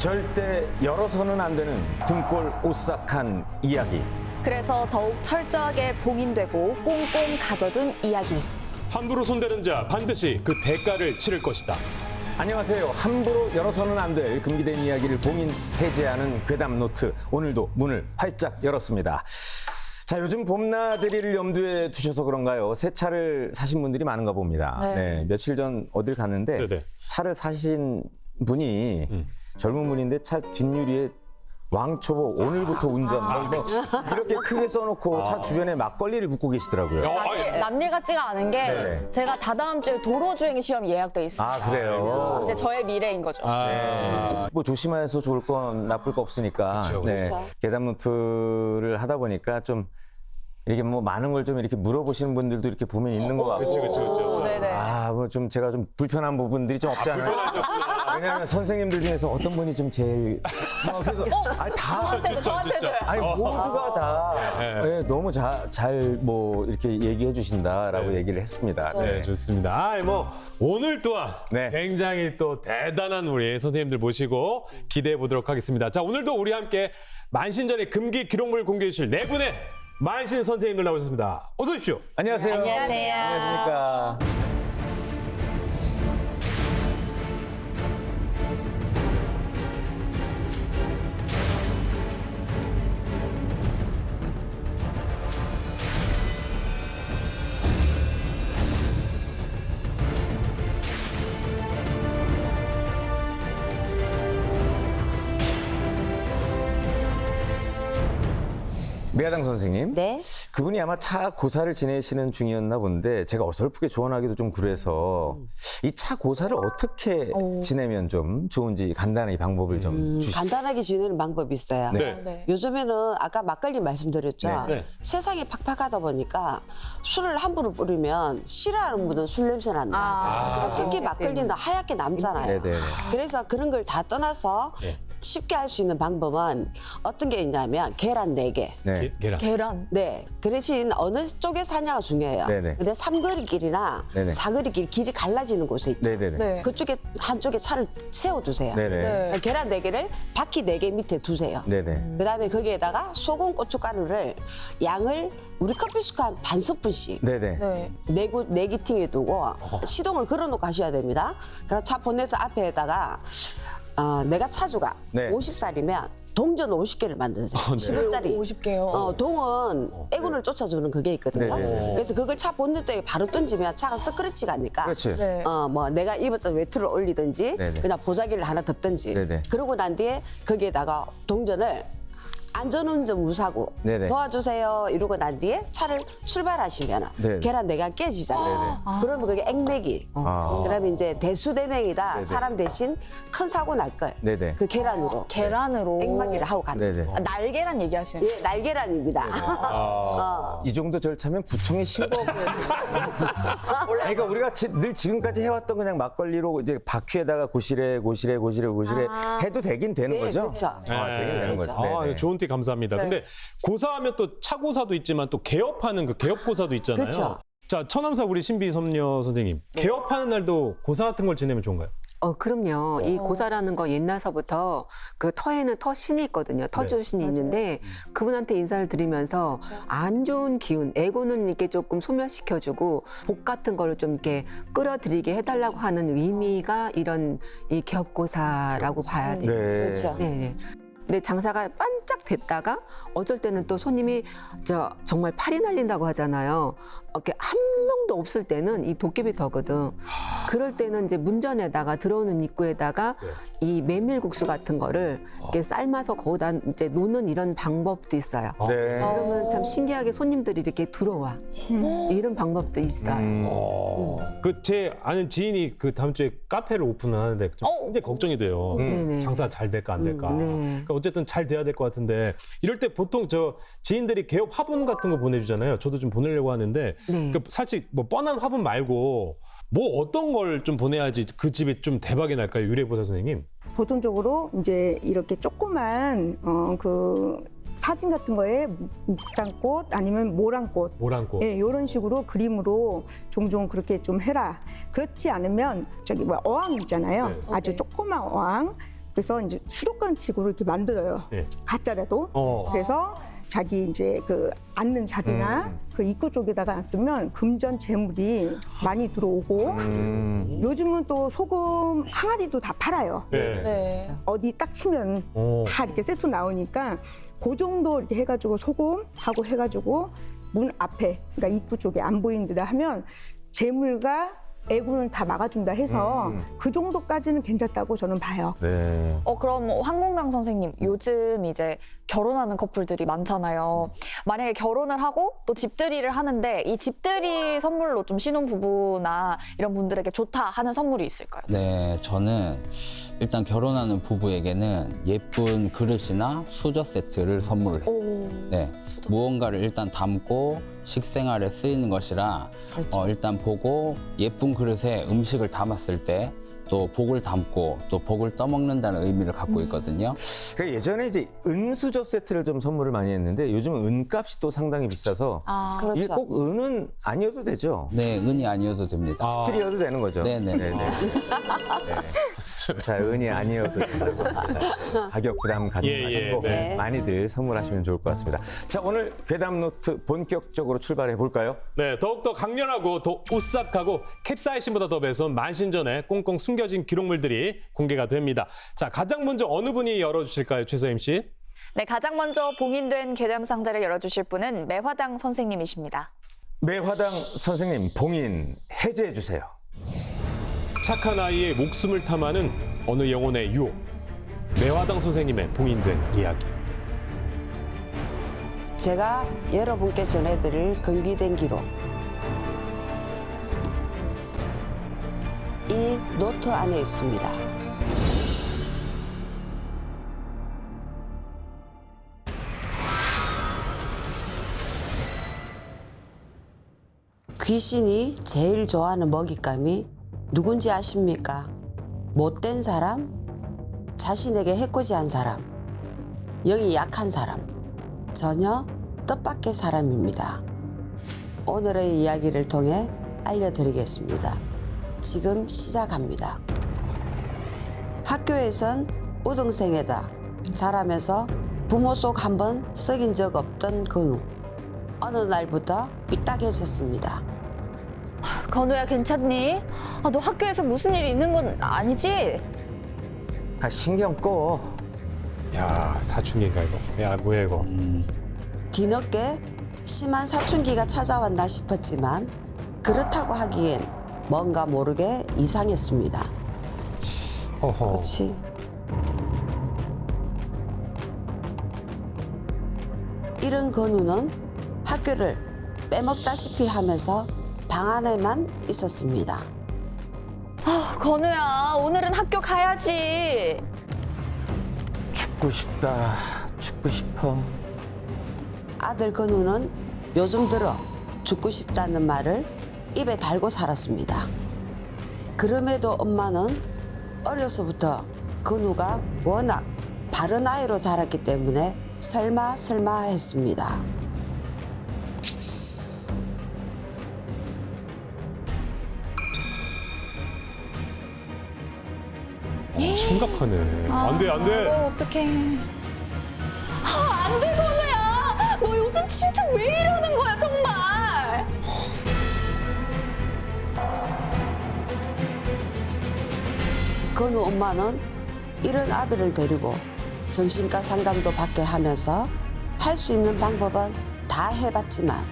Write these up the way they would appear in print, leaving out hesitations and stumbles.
절대 열어서는 안 되는 등골 오싹한 이야기. 그래서 더욱 철저하게 봉인되고 꽁꽁 가둬둔 이야기. 함부로 손대는 자 반드시 그 대가를 치를 것이다. 안녕하세요. 함부로 열어서는 안 될 금기된 이야기를 봉인 해제하는 괴담 노트. 오늘도 문을 활짝 열었습니다. 자, 요즘 봄나들이를 염두에 두셔서 그런가요? 새 차를 사신 분들이 많은가 봅니다. 네, 며칠 전 어딜 갔는데 네네. 차를 사신 분이 젊은 분인데 차 뒷유리에 왕초보 오늘부터 운전 이렇게 크게 써놓고 차 주변에 막걸리를 붓고 계시더라고요. 남일 같지가 않은 게 네네. 제가 다다음 주에 도로주행 시험이 예약돼 있어요. 아, 그래요? 이제 저의 미래인 거죠. 네. 뭐 조심해서 좋을 건 나쁠 거 없으니까. 그렇죠, 네. 그렇죠. 계단 노트를 하다 보니까 좀 이렇게 뭐 많은 걸 좀 이렇게 물어보시는 분들도 이렇게 보면 있는 것 같고. 그렇죠. 네네. 아, 뭐 좀 제가 좀 불편한 부분들이 좀 없잖아요. 왜냐하면 선생님들 중에서 어떤 분이 좀 제일 그래서 아니, 다 저한테도요. 아니 모두가 다 네. 네, 너무 잘 뭐 이렇게 얘기해 주신다라고 네. 얘기를 했습니다. 네, 좋습니다. 뭐 오늘 또한 네. 굉장히 또 대단한 우리 선생님들 모시고 기대해 보도록 하겠습니다. 자, 오늘도 우리 함께 만신전의 금기 기록물 공개해 주실 네 분의 만신 선생님들 나오셨습니다. 어서 오십시오. 안녕하세요. 안녕하세요. 안녕하십니까. 미아당 선생님. 네. 그분이 아마 차 고사를 지내시는 중이었나 본데 제가 어설프게 조언하기도 좀 그래서 이 차 고사를 어떻게 지내면 좀 좋은지 간단히 방법을 좀 주시죠. 간단하게 지내는 방법이 있어요. 네. 네. 요즘에는 아까 막걸리 말씀드렸죠. 네. 네. 세상이 팍팍하다 보니까 술을 함부로 뿌리면 싫어하는 분은 술 냄새 난다. 특히 막걸리는 하얗게 남잖아요. 네네. 그래서 그런 걸 다 떠나서 네. 쉽게 할 수 있는 방법은 어떤 게 있냐면 계란 4개. 네. 계란. 계란. 네. 그 대신 어느 쪽에 사냐가 중요해요. 네네. 근데 삼거리길이나 네네. 사거리길 길이 갈라지는 곳에 있죠. 네네네. 네. 그쪽에 한쪽에 차를 세워두세요. 네네. 네. 계란 4개를 바퀴 4개 밑에 두세요. 네네. 그다음에 거기에다가 소금 고춧가루를 양을 우리 커피 숟갈 한 반 스푼씩 네네. 네. 내기팅에 두고 시동을 걸어놓고 가셔야 됩니다. 그럼 차 본네트 앞에다가 내가 차주가 네. 50살이면 동전 50개를 만드세요. 네. 10원짜리. 50개요. 동은 애군을 쫓아주는 그게 있거든요. 네네. 그래서 그걸 차 본네트에 바로 던지면 차가 스크래치가 나니까 그렇지. 네. 뭐 내가 입었던 외투를 올리든지 네네. 그냥 보자기를 하나 덮든지 네네. 그러고 난 뒤에 거기에다가 동전을 안전운전 무사고 네네. 도와주세요 이러고 난 뒤에 차를 출발하시면 네네. 계란 4개가 깨지잖아요. 그러면 그게 액맥이. 그러면 이제 대수대명이다. 네네. 사람 대신 큰 사고 날 걸. 네네. 그 계란으로 계란으로. 액막이를 하고 가는 네네. 거예요. 날계란 얘기하시는 예, 날계란입니다. 이 정도 절차면 구청에 신고하고 그러니까 우리가 늘 지금까지 해왔던 그냥 막걸리로 이제 바퀴에다가 고시래 해도 되긴 되는 네, 거죠? 그렇죠. 되긴 되는 그렇죠. 거죠. 네네. 좋은 팁 감사합니다. 네. 근데 고사하면 또 차고사도 있지만 또 개업하는 그 개업고사도 있잖아요. 그렇죠. 자, 처남사 우리 신비 섬녀 선생님. 개업하는 날도 고사 같은 걸 지내면 좋은가요? 그럼요. 이 고사라는 거 옛날서부터 그 터에는 터신이 있거든요. 터조신이 있는데 그분한테 인사를 드리면서 안 좋은 기운, 에고는 이렇게 조금 소멸시켜주고 복 같은 거를 좀 이렇게 끌어들이게 해달라고 하는 의미가 이런 이 개업고사라고 봐야 돼요. 네. 그렇죠. 네네. 근데 장사가 반짝 됐다가 어쩔 때는 또 손님이 정말 팔이 날린다고 하잖아요. 이렇게 한 명도 없을 때는 이 도깨비 더거든. 그럴 때는 이제 문전에다가 들어오는 입구에다가 이 메밀국수 같은 거를 이렇게 삶아서 거기다 이제 놓는 이런 방법도 있어요. 네. 그러면 참 신기하게 손님들이 이렇게 들어와. 이런 방법도 있어요. 그 제 아는 지인이 그 다음 주에 카페를 오픈을 하는데 좀 굉장히 걱정이 돼요. 네네. 장사 잘 될까 안 될까. 네. 그러니까 어쨌든 잘 돼야 될 것 같은데 이럴 때 보통 저 지인들이 개업 화분 같은 거 보내주잖아요. 저도 좀 보내려고 하는데 네. 그 사실 뭐 뻔한 화분 말고 뭐 어떤 걸 좀 보내야지 그 집이 좀 대박이 날까요, 유래보살 선생님? 보통적으로 이제 이렇게 조그만 그 사진 같은 거에 묵단꽃 아니면 모란꽃 모란꽃. 예, 이런 식으로 그림으로 종종 그렇게 좀 해라. 그렇지 않으면 저기 뭐 어항 있잖아요. 네. 아주 조그만 어항 그래서 이제 수족관식으로 이렇게 만들어요. 네. 가짜라도. 어. 그래서 자기 이제 그 앉는 자리나 그 입구 쪽에다가 놔두면 금전 재물이 많이 들어오고 요즘은 또 소금 항아리도 다 팔아요. 네. 네. 어디 딱 치면 오. 다 이렇게 세트 나오니까 그 정도 이렇게 해가지고 소금하고 해가지고 문 앞에 그러니까 입구 쪽에 안 보이는 데다 하면 재물과 애군을 다 막아준다 해서 그 정도까지는 괜찮다고 저는 봐요. 네. 그럼 황궁강 선생님, 요즘 이제 결혼하는 커플들이 많잖아요. 만약에 결혼을 하고 또 집들이를 하는데 이 집들이 선물로 좀 신혼부부나 이런 분들에게 좋다 하는 선물이 있을까요? 네, 저는 일단 결혼하는 부부에게는 예쁜 그릇이나 수저 세트를 선물을 해요. 오. 네, 무언가를 일단 담고 식생활에 쓰이는 것이라 일단 보고 예쁜 그릇에 음식을 담았을 때 또 복을 담고 또 복을 떠먹는다는 의미를 갖고 있거든요. 그러니까 예전에 이제 은수저 세트를 좀 선물을 많이 했는데 요즘은 은값이 또 상당히 비싸서 아, 그렇죠. 이게 꼭 은은 아니어도 되죠. 네, 은이 아니어도 됩니다. 스틸이어도 되는 거죠. 네네. 네. 자, 은이 아니어도 된다고 합니다. 가격 부담 가능하시고 네. 많이들 선물하시면 좋을 것 같습니다. 자, 오늘 괴담 노트 본격적으로 출발해 볼까요? 네, 더욱더 강렬하고 더 오싹하고 캡사이신보다 더 매서운 만신전에 꽁꽁 숨겨진 기록물들이 공개가 됩니다. 자, 가장 먼저 어느 분이 열어주실까요, 최서임 씨? 네, 가장 먼저 봉인된 괴담 상자를 열어주실 분은 매화당 선생님이십니다. 매화당 선생님 봉인 해제해 주세요. 착한 아이의 목숨을 탐하는 어느 영혼의 유혹. 매화당 선생님의 봉인된 이야기. 제가 여러분께 전해드릴 금기된 기록. 이 노트 안에 있습니다. 귀신이 제일 좋아하는 먹잇감이 누군지 아십니까? 못된 사람, 자신에게 해코지한 사람, 영이 약한 사람, 전혀 뜻밖의 사람입니다. 오늘의 이야기를 통해 알려드리겠습니다. 지금 시작합니다. 학교에선 우등생에다 자라면서 부모 속 한 번 썩인 적 없던 근우. 어느 날부터 삐딱해졌습니다. 건우야, 괜찮니? 너 학교에서 무슨 일이 있는 건 아니지? 아, 신경 꺼. 야, 사춘기인가 이거? 야, 뭐야 이거? 뒤늦게 심한 사춘기가 찾아왔나 싶었지만 그렇다고 하기엔 뭔가 모르게 이상했습니다. 허허. 그렇지. 이런 건우는 학교를 빼먹다시피 하면서 방 안에만 있었습니다. 건우야, 오늘은 학교 가야지. 죽고 싶다. 죽고 싶어. 아들 건우는 요즘 들어 죽고 싶다는 말을 입에 달고 살았습니다. 그럼에도 엄마는 어려서부터 건우가 워낙 바른 아이로 자랐기 때문에 설마 했습니다. 심각하네. 안 돼, 안 돼. 어떡해. 안 돼, 건우야. 너 요즘 진짜 왜 이러는 거야, 정말. 건우 엄마는 이런 아들을 데리고 정신과 상담도 받게 하면서 할 수 있는 방법은 다 해봤지만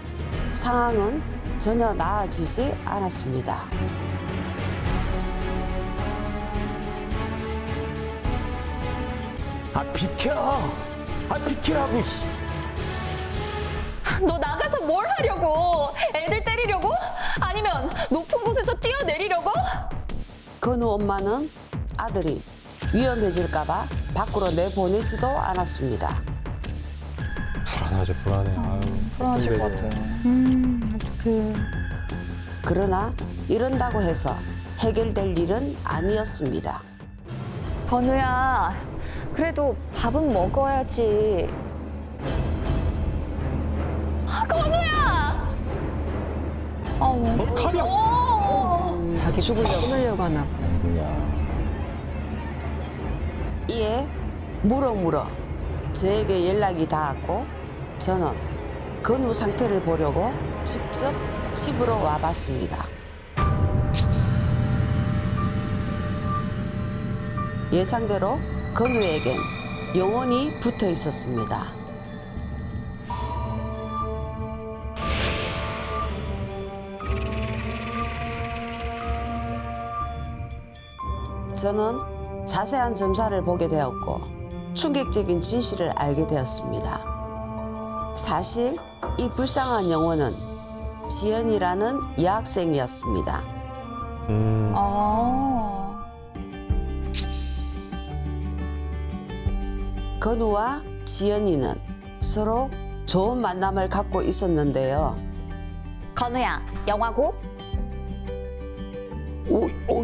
상황은 전혀 나아지지 않았습니다. 아, 비켜. 아, 비키라고. 씨. 너 나가서 뭘 하려고? 애들 때리려고? 아니면 높은 곳에서 뛰어내리려고? 건우 엄마는 아들이 위험해질까봐 밖으로 내보내지도 않았습니다. 불안하죠, 불안해. 아유, 불안하실 것 힘들죠. 같아요. 그러나 이런다고 해서 해결될 일은 아니었습니다. 건우야, 그래도 밥은 먹어야지. 건우야! 칼이야. 자기 죽으려고 끊으려고 하나 봐. 이에 물어 저에게 연락이 닿았고 저는 건우 상태를 보려고 직접 집으로 와봤습니다. 예상대로 건우에겐 영혼이 붙어 있었습니다. 저는 자세한 점사를 보게 되었고 충격적인 진실을 알게 되었습니다. 사실 이 불쌍한 영혼은 지연이라는 여학생이었습니다. 아. 건우와 지연이는 서로 좋은 만남을 갖고 있었는데요. 건우야, 영화고?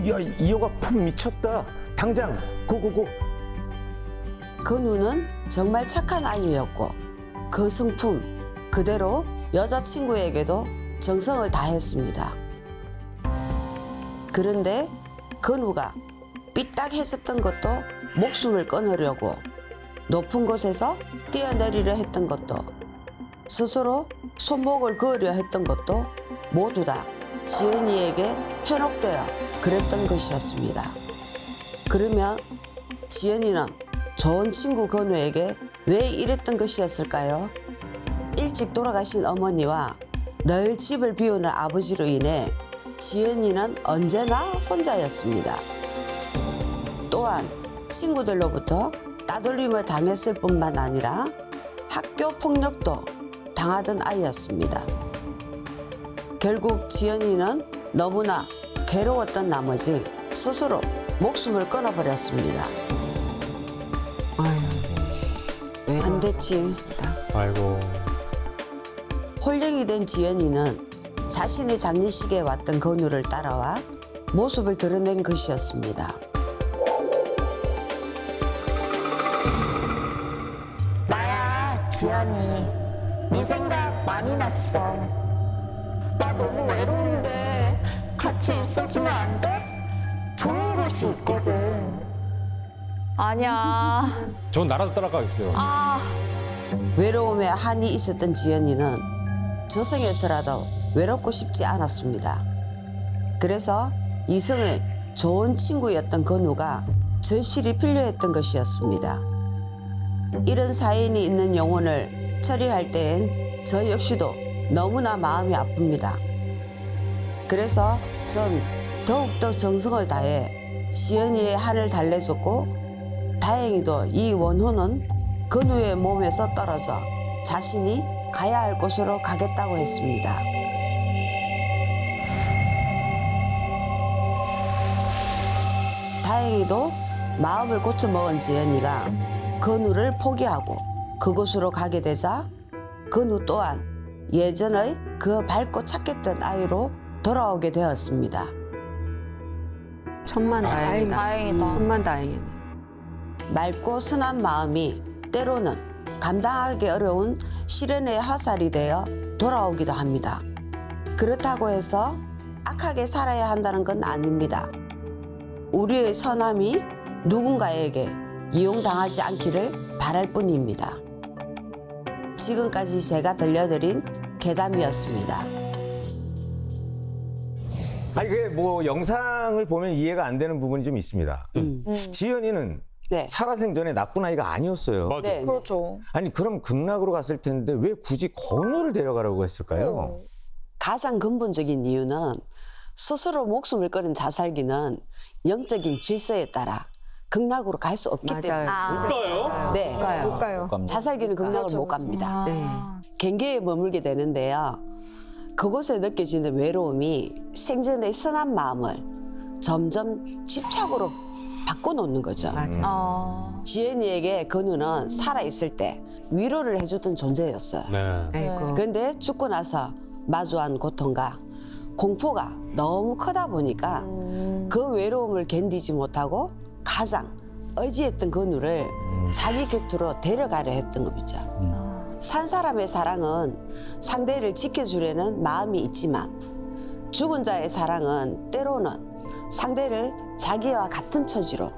야, 이호가 품 미쳤다. 당장 고고고. 건우는 정말 착한 아이였고 그 성품 그대로 여자친구에게도 정성을 다했습니다. 그런데 건우가 삐딱해졌던 것도 목숨을 끊으려고 높은 곳에서 뛰어내리려 했던 것도 스스로 손목을 그으려 했던 것도 모두 다 지연이에게 현혹되어 그랬던 것이었습니다. 그러면 지연이는 좋은 친구 건우에게 왜 이랬던 것이었을까요? 일찍 돌아가신 어머니와 늘 집을 비우는 아버지로 인해 지연이는 언제나 혼자였습니다. 또한 친구들로부터 따돌림을 당했을 뿐만 아니라 학교 폭력도 당하던 아이였습니다. 결국 지연이는 너무나 괴로웠던 나머지 스스로 목숨을 끊어버렸습니다. 아유, 안 됐지. 아이고. 홀령이 된 지연이는 자신의 장례식에 왔던 건우를 따라와 모습을 드러낸 것이었습니다. 나야, 지연이. 네 생각 많이 났어. 나 너무 외로운데 같이 있어주면 안 돼? 좋은 곳이 있거든. 아니야. 전 나라도 따라가겠어요. 아. 외로움에 한이 있었던 지연이는 저승에서라도 외롭고 싶지 않았습니다. 그래서 이성의 좋은 친구였던 건우가 절실히 필요했던 것이었습니다. 이런 사연이 있는 영혼을 처리할 때엔 저 역시도 너무나 마음이 아픕니다. 그래서 전 더욱더 정성을 다해 지연이의 한을 달래줬고 다행히도 이 원혼은 건우의 몸에서 떨어져 자신이 가야 할 곳으로 가겠다고 했습니다. 다행히도 마음을 고쳐먹은 지연이가 건우를 포기하고 그곳으로 가게 되자 건우 또한 예전의 그 밝고 착했던 아이로 돌아오게 되었습니다. 천만다행이다. 다행이다. 천만다행이네. 맑고 선한 마음이 때로는 감당하기 어려운 시련의 화살이 되어 돌아오기도 합니다. 그렇다고 해서 악하게 살아야 한다는 건 아닙니다. 우리의 선함이 누군가에게 이용당하지 않기를 바랄 뿐입니다. 지금까지 제가 들려드린 괴담이었습니다. 아니 그게 뭐 영상을 보면 이해가 안 되는 부분이 좀 있습니다. 지연이는 네. 살아생전에 나쁜 아이가 아니었어요. 맞아. 네. 그렇죠. 아니 그럼 극락으로 갔을 텐데 왜 굳이 건우를 데려가라고 했을까요? 가장 근본적인 이유는 스스로 목숨을 끊은 자살기는 영적인 질서에 따라 극락으로 갈 수 없기 때문에 맞아요. 진짜요? 네. 못 가요. 가요. 자살기는 극락을 그렇죠, 못 갑니다. 네. 갱계에 머물게 되는데요. 그곳에 느껴지는 외로움이 생전의 선한 마음을 점점 집착으로 바꿔놓는 거죠. 맞아. 아. 지연이에게 건우는 살아있을 때 위로를 해주던 존재였어요. 네. 아이고. 그런데 죽고 나서 마주한 고통과 공포가 너무 크다 보니까 그 외로움을 견디지 못하고 가장 의지했던 건우를 자기 곁으로 데려가려 했던 겁니다. 산 사람의 사랑은 상대를 지켜주려는 마음이 있지만 죽은 자의 사랑은 때로는 상대를 자기와 같은 처지로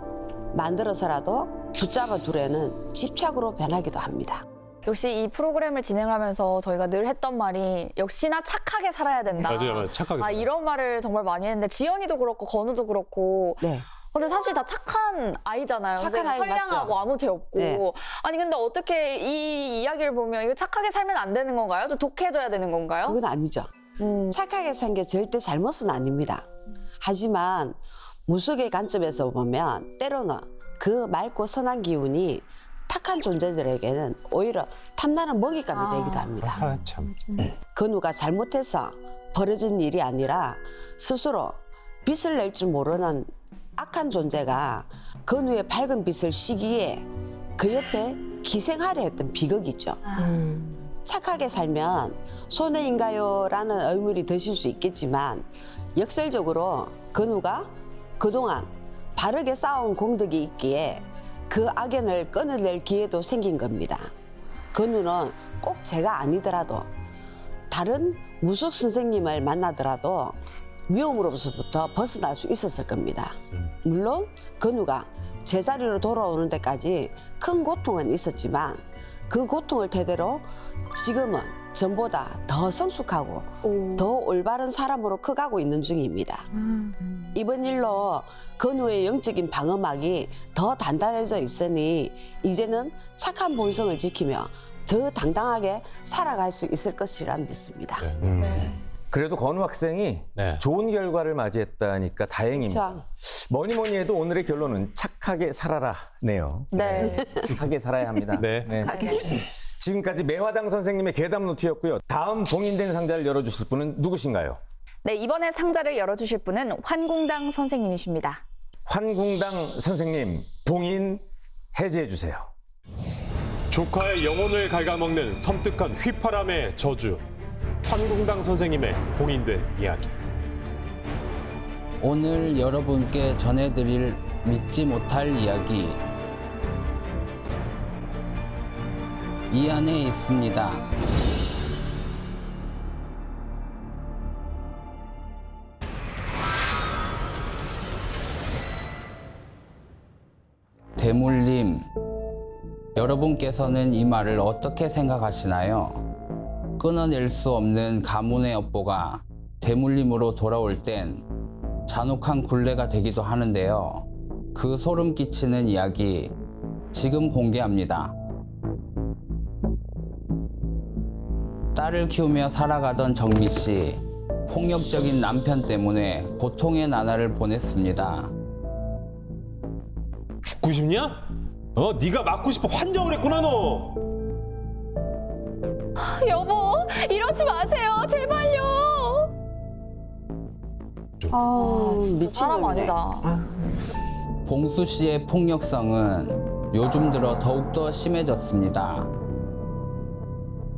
만들어서라도 붙잡아 두려는 집착으로 변하기도 합니다. 역시 이 프로그램을 진행하면서 저희가 늘 했던 말이 역시나 착하게 살아야 된다. 맞아요. 착하게. 아, 이런 말을 정말 많이 했는데 지연이도 그렇고 건우도 그렇고 네. 근데 사실 다 착한 아이잖아요. 착한 아이 선량하고 맞죠? 아무 죄 없고. 네. 아니 근데 어떻게 이 이야기를 보면 이거 착하게 살면 안 되는 건가요? 좀 독해져야 되는 건가요? 그건 아니죠. 착하게 산 게 절대 잘못은 아닙니다. 하지만 무속의 관점에서 보면 때로는 그 맑고 선한 기운이 탁한 존재들에게는 오히려 탐나는 먹잇감이 되기도 합니다. 아, 참. 건우가 잘못해서 벌어진 일이 아니라 스스로 빛을 낼 줄 모르는 악한 존재가 건우의 밝은 빛을 시기에 그 옆에 기생하려 했던 비극이죠. 착하게 살면 손해인가요? 라는 의문이 드실 수 있겠지만 역설적으로 건우가 그동안 바르게 쌓아온 공덕이 있기에 그 악연을 끊어낼 기회도 생긴 겁니다. 건우는 꼭 제가 아니더라도 다른 무속 선생님을 만나더라도 위험으로부터 벗어날 수 있었을 겁니다. 물론 건우가 제자리로 돌아오는 데까지 큰 고통은 있었지만 그 고통을 대대로 지금은 전보다 더 성숙하고 더 올바른 사람으로 커가고 있는 중입니다. 이번 일로 건우의 영적인 방어막이 더 단단해져 있으니 이제는 착한 본성을 지키며 더 당당하게 살아갈 수 있을 것이라 믿습니다. 그래도 건우 학생이 네. 좋은 결과를 맞이했다니까 다행입니다. 그렇죠. 뭐니 해도 오늘의 결론은 착하게 살아라네요. 네. 착하게 살아야 합니다. 네. 지금까지 매화당 선생님의 괴담 노트였고요. 다음 봉인된 상자를 열어주실 분은 누구신가요? 네, 이번에 상자를 열어주실 분은 환궁당 선생님이십니다. 환궁당 선생님, 봉인 해제해 주세요. 조카의 영혼을 갉아먹는 섬뜩한 휘파람의 저주. 환궁당 선생님의 봉인된 이야기. 오늘 여러분께 전해드릴 믿지 못할 이야기. 이 안에 있습니다. 대물림, 여러분께서는 이 말을 어떻게 생각하시나요? 끊어낼 수 없는 가문의 업보가 대물림으로 돌아올 땐 잔혹한 굴레가 되기도 하는데요. 그 소름 끼치는 이야기 지금 공개합니다. 딸을 키우며 살아가던 정미 씨, 폭력적인 남편 때문에 고통의 나날을 보냈습니다. 죽고 싶냐? 네가 맞고 싶어 환장을 했구나 너. 여보, 이러지 마세요. 제발요. 미친 사람 놈이네. 아니다. 봉수 씨의 폭력성은 요즘 들어 더욱더 심해졌습니다.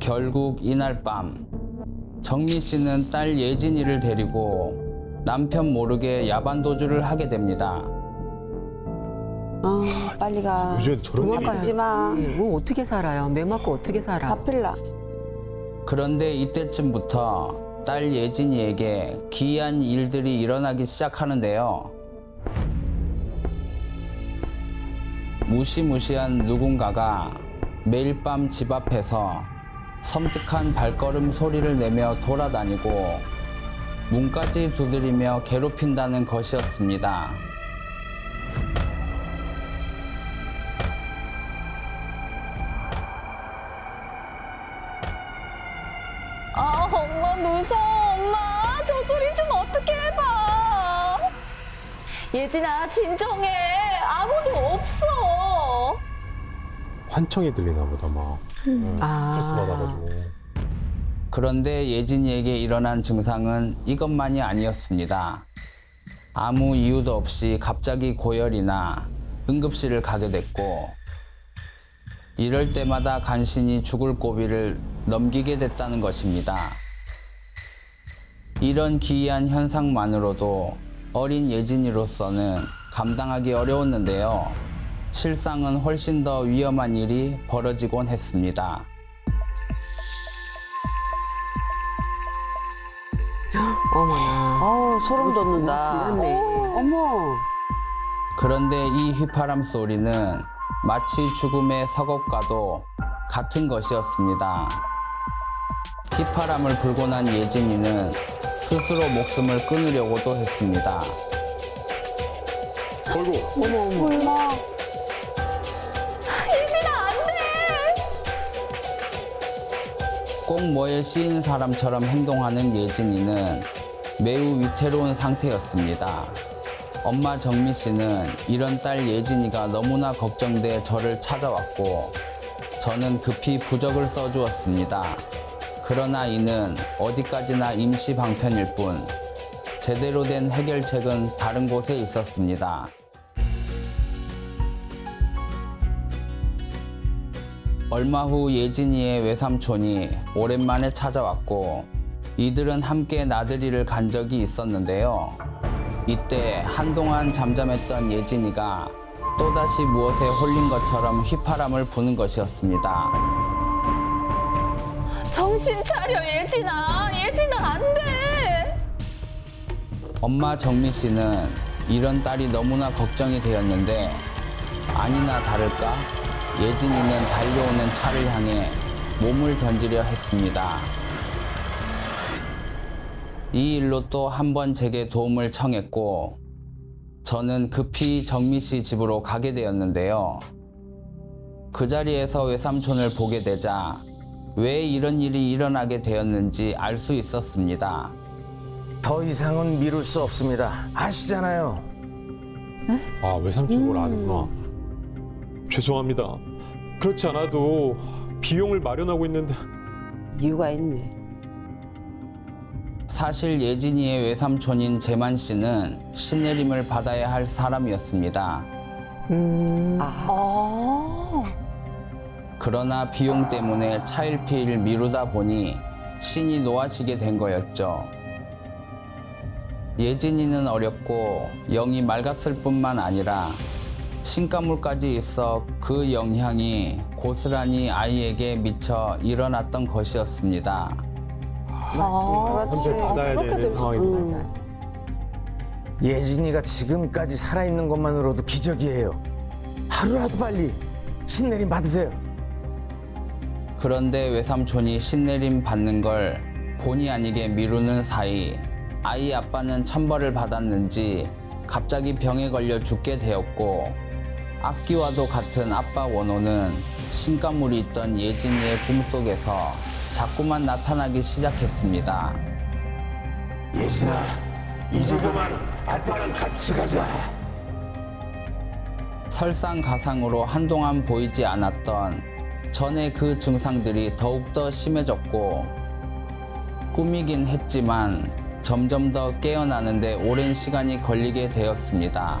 결국 이날 밤 정미 씨는 딸 예진이를 데리고 남편 모르게 야반 도주를 하게 됩니다. 빨리 가. 요즘에 저런 일이 도망가지 마. 뭐 어떻게 살아요? 매 맞고 어떻게 살아? 다필라. 그런데 이때쯤부터 딸 예진이에게 기이한 일들이 일어나기 시작하는데요. 무시무시한 누군가가 매일 밤 집 앞에서 섬뜩한 발걸음 소리를 내며 돌아다니고 문까지 두드리며 괴롭힌다는 것이었습니다. 아, 엄마 무서워. 엄마, 저 소리 좀 어떻게 해봐. 예진아, 진정해. 아무도 없어. 환청이 들리나 보다 막. 스트레스 받아가지고. 그런데 예진이에게 일어난 증상은 이것만이 아니었습니다. 아무 이유도 없이 갑자기 고열이나 응급실을 가게 됐고 이럴 때마다 간신히 죽을 고비를 넘기게 됐다는 것입니다. 이런 기이한 현상만으로도 어린 예진이로서는 감당하기 어려웠는데요. 실상은 훨씬 더 위험한 일이 벌어지곤 했습니다. 어머나. 소름 돋는다. 들렸네. 어머. 그런데 이 휘파람 소리는 마치 죽음의 서겁과도 같은 것이었습니다. 휘파람을 불고 난 예진이는 스스로 목숨을 끊으려고도 했습니다. 어이구. 예진아, 안 돼! 꼭 뭐에 씌인 사람처럼 행동하는 예진이는 매우 위태로운 상태였습니다. 엄마 정미 씨는 이런 딸 예진이가 너무나 걱정돼 저를 찾아왔고 저는 급히 부적을 써주었습니다. 그러나 이는 어디까지나 임시 방편일 뿐 제대로 된 해결책은 다른 곳에 있었습니다. 얼마 후 예진이의 외삼촌이 오랜만에 찾아왔고 이들은 함께 나들이를 간 적이 있었는데요. 이때 한동안 잠잠했던 예진이가 또다시 무엇에 홀린 것처럼 휘파람을 부는 것이었습니다. 정신 차려, 예진아. 예진아, 안 돼! 엄마 정미 씨는 이런 딸이 너무나 걱정이 되었는데 아니나 다를까 예진이는 달려오는 차를 향해 몸을 던지려 했습니다. 이 일로 또 한 번 제게 도움을 청했고 저는 급히 정미 씨 집으로 가게 되었는데요. 그 자리에서 외삼촌을 보게 되자 왜 이런 일이 일어나게 되었는지 알 수 있었습니다. 더 이상은 미룰 수 없습니다. 아시잖아요. 아, 외삼촌 뭘 아는구나. 죄송합니다. 그렇지 않아도 비용을 마련하고 있는데. 이유가 있네. 사실 예진이의 외삼촌인 재만 씨는 신내림을 받아야 할 사람이었습니다. 아. 그러나 비용 때문에 차일피일 미루다 보니 신이 노하시게 된 거였죠. 예진이는 어렸고 영이 맑았을 뿐만 아니라 신가물까지 있어 그 영향이 고스란히 아이에게 미쳐 일어났던 것이었습니다. 그렇지. 현재 받아야 그렇게 되는 될 상황입니다. 맞아요. 예진이가 지금까지 살아있는 것만으로도 기적이에요. 하루라도 빨리 신내림 받으세요. 그런데 외삼촌이 신내림 받는 걸 본의 아니게 미루는 사이 아이 아빠는 천벌을 받았는지 갑자기 병에 걸려 죽게 되었고 악기와도 같은 아빠 원호는 신가물이 있던 예진이의 꿈속에서 자꾸만 나타나기 시작했습니다. 예진아, 이제 그만 아빠랑 같이 가자. 설상가상으로 한동안 보이지 않았던 전의 그 증상들이 더욱더 심해졌고 꿈이긴 했지만 점점 더 깨어나는데 오랜 시간이 걸리게 되었습니다.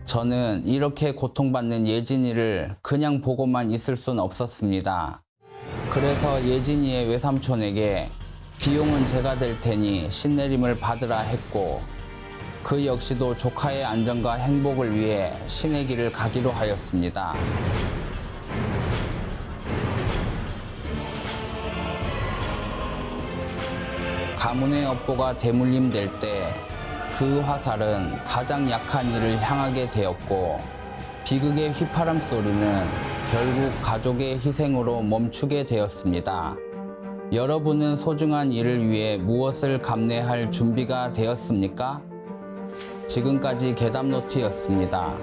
저는 이렇게 고통받는 예진이를 그냥 보고만 있을 순 없었습니다. 그래서 예진이의 외삼촌에게 비용은 제가 될 테니 신내림을 받으라 했고 그 역시도 조카의 안전과 행복을 위해 신의 길을 가기로 하였습니다. 가문의 업보가 대물림될 때 그 화살은 가장 약한 이를 향하게 되었고 비극의 휘파람 소리는 결국 가족의 희생으로 멈추게 되었습니다. 여러분은 소중한 일을 위해 무엇을 감내할 준비가 되었습니까? 지금까지 괴담노트였습니다.